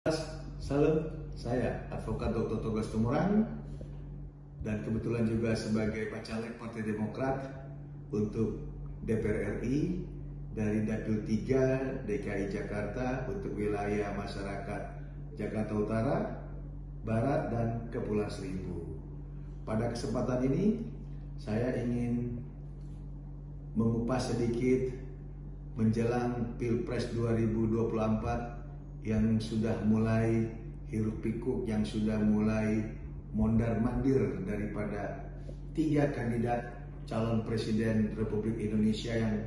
Salam, saya Advokat Dr. Togas Tumorang dan kebetulan juga sebagai Bacalek Partai Demokrat untuk DPR RI dari Dapil 3 DKI Jakarta untuk wilayah masyarakat Jakarta Utara, Barat, dan Kepulauan Seribu. Pada kesempatan ini saya ingin mengupas sedikit menjelang Pilpres 2024 yang sudah mulai hiruk pikuk, yang sudah mulai mondar-mandir daripada 3 kandidat calon presiden Republik Indonesia yang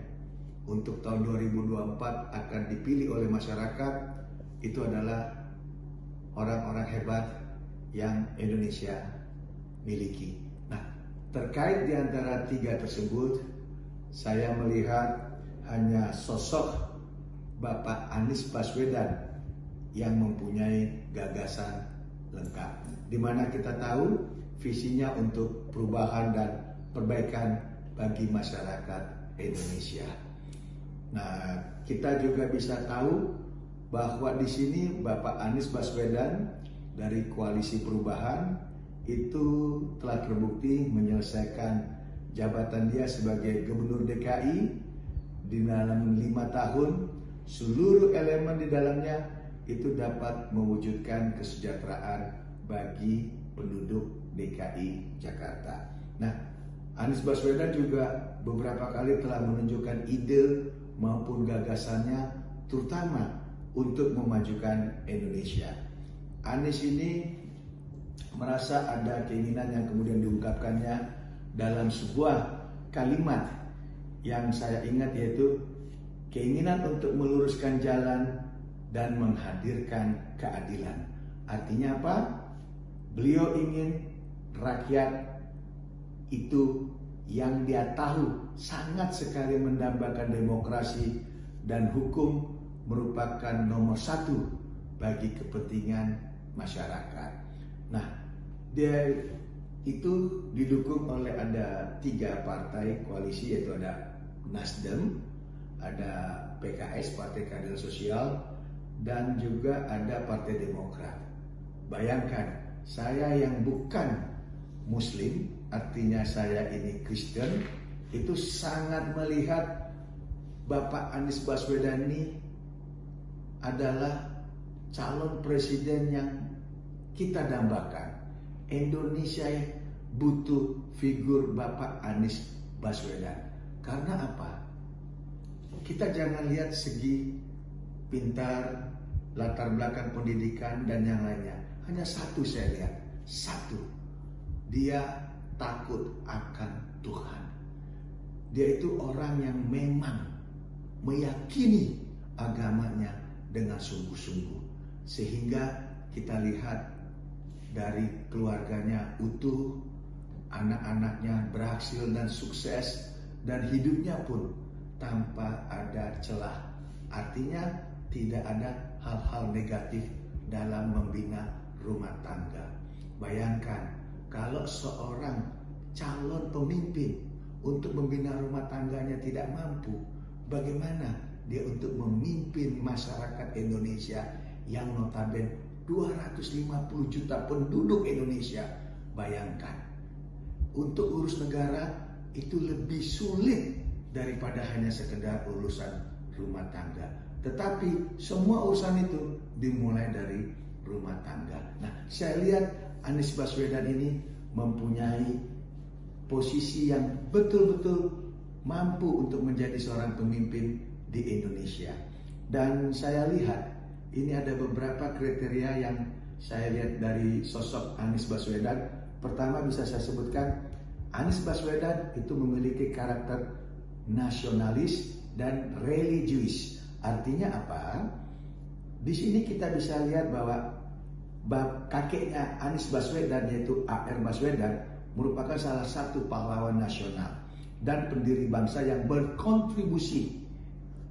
untuk tahun 2024 akan dipilih oleh masyarakat. Itu adalah orang-orang hebat yang Indonesia miliki. Nah, terkait di antara 3 tersebut, saya melihat hanya sosok Bapak Anies Baswedan yang mempunyai gagasan lengkap, di mana kita tahu visinya untuk perubahan dan perbaikan bagi masyarakat Indonesia. Nah, kita juga bisa tahu bahwa di sini Bapak Anies Baswedan dari Koalisi Perubahan itu telah terbukti menyelesaikan jabatan dia sebagai Gubernur DKI di dalam 5 tahun. Seluruh elemen di dalamnya itu dapat mewujudkan kesejahteraan bagi penduduk DKI Jakarta. Nah, Anies Baswedan juga beberapa kali telah menunjukkan ide maupun gagasannya, terutama untuk memajukan Indonesia. Anies ini merasa ada keinginan yang kemudian diungkapkannya dalam sebuah kalimat yang saya ingat, yaitu keinginan untuk meluruskan jalan dan menghadirkan keadilan. Artinya apa? Beliau ingin rakyat itu yang dia tahu sangat sekali mendambakan demokrasi dan hukum merupakan nomor 1 bagi kepentingan masyarakat. Nah, dia itu didukung oleh ada 3 partai koalisi, yaitu ada Nasdem, ada PKS, Partai Keadilan Sosial, dan juga ada Partai Demokrat. Bayangkan, saya yang bukan Muslim, artinya saya ini Kristen, itu sangat melihat Bapak Anies Baswedan ini adalah calon presiden yang kita dambakan. Indonesia butuh figur Bapak Anies Baswedan. Karena apa? Kita jangan lihat segi pintar, latar belakang pendidikan, dan yang lainnya. Hanya satu saya lihat, satu, dia takut akan Tuhan. Dia itu orang yang memang meyakini agamanya dengan sungguh-sungguh. Sehingga kita lihat dari keluarganya utuh, anak-anaknya berhasil dan sukses, dan hidupnya pun tanpa ada celah. Artinya tidak ada hal-hal negatif dalam membina rumah tangga. Bayangkan kalau seorang calon pemimpin untuk membina rumah tangganya tidak mampu, bagaimana dia untuk memimpin masyarakat Indonesia yang notabene 250 juta penduduk Indonesia. Bayangkan, untuk urus negara itu lebih sulit daripada hanya sekedar urusan rumah tangga. Tetapi semua urusan itu dimulai dari rumah tangga. Nah, saya lihat Anies Baswedan ini mempunyai posisi yang betul-betul mampu untuk menjadi seorang pemimpin di Indonesia. Dan saya lihat ini ada beberapa kriteria yang saya lihat dari sosok Anies Baswedan. Pertama, bisa saya sebutkan, Anies Baswedan itu memiliki karakter nasionalis dan religius. Artinya apa? Di sini kita bisa lihat bahwa kakeknya Anies Baswedan, yaitu A.R. Baswedan, merupakan salah satu pahlawan nasional dan pendiri bangsa yang berkontribusi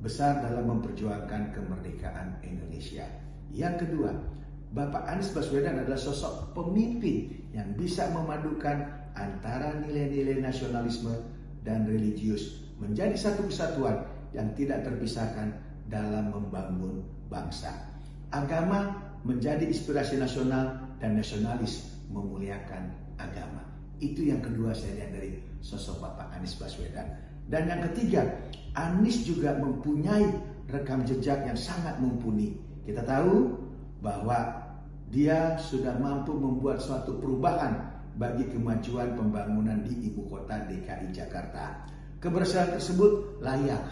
besar dalam memperjuangkan kemerdekaan Indonesia. Yang kedua, Bapak Anies Baswedan adalah sosok pemimpin yang bisa memadukan antara nilai-nilai nasionalisme dan religius menjadi satu kesatuan yang tidak terpisahkan dalam membangun bangsa. Agama menjadi inspirasi nasional dan nasionalis memuliakan agama. Itu yang kedua saya lihat dari sosok Bapak Anies Baswedan. Dan yang ketiga, Anies juga mempunyai rekam jejak yang sangat mumpuni. Kita tahu bahwa dia sudah mampu membuat suatu perubahan bagi kemajuan pembangunan di ibu kota DKI Jakarta. Keberhasilan tersebut layak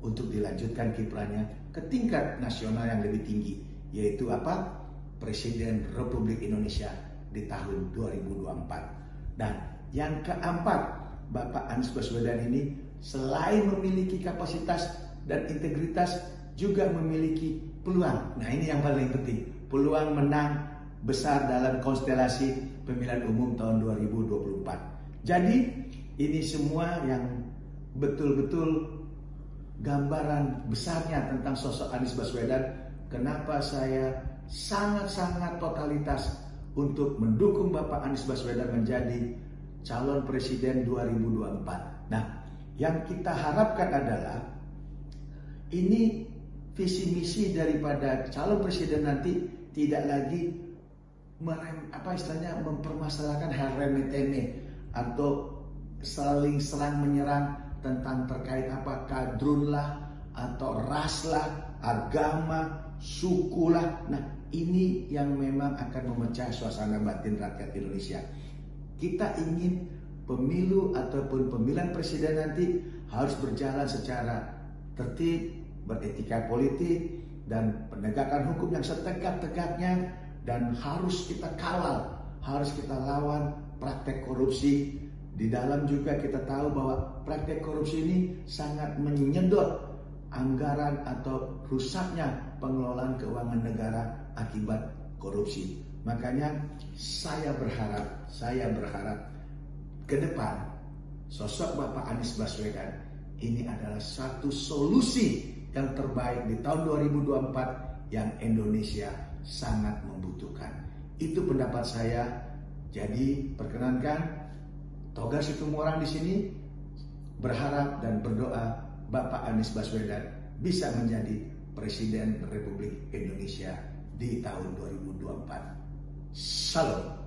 untuk dilanjutkan kiprahnya ke tingkat nasional yang lebih tinggi, yaitu apa? Presiden Republik Indonesia di tahun 2024. Dan yang keempat, Bapak Anies Baswedan ini selain memiliki kapasitas dan integritas juga memiliki peluang. Nah, ini yang paling penting, peluang menang besar dalam konstelasi pemilihan umum tahun 2024. Jadi ini semua yang betul-betul gambaran besarnya tentang sosok Anies Baswedan. Kenapa saya sangat-sangat totalitas untuk mendukung Bapak Anies Baswedan menjadi calon presiden 2024. Nah, yang kita harapkan adalah ini visi misi daripada calon presiden nanti tidak lagi mempermasalahkan hal remeh-temeh atau saling serang menyerang tentang terkait apa kadrun lah atau ras lah, agama, suku lah. Nah, ini yang memang akan memecah suasana batin rakyat Indonesia. Kita ingin pemilu ataupun pemilihan presiden nanti harus berjalan secara tertib, beretika politik, dan penegakan hukum yang setegak-tegaknya, dan harus kita kawal, harus kita lawan praktek korupsi. Di dalam juga kita tahu bahwa praktek korupsi ini sangat menyedot anggaran atau rusaknya pengelolaan keuangan negara akibat korupsi. Makanya saya berharap ke depan sosok Bapak Anies Baswedan ini adalah satu solusi yang terbaik di tahun 2024 yang Indonesia sangat membutuhkan. Itu pendapat saya. Jadi perkenankan Toga Situmorang di sini berharap dan berdoa Bapak Anies Baswedan bisa menjadi Presiden Republik Indonesia di tahun 2024. Salam.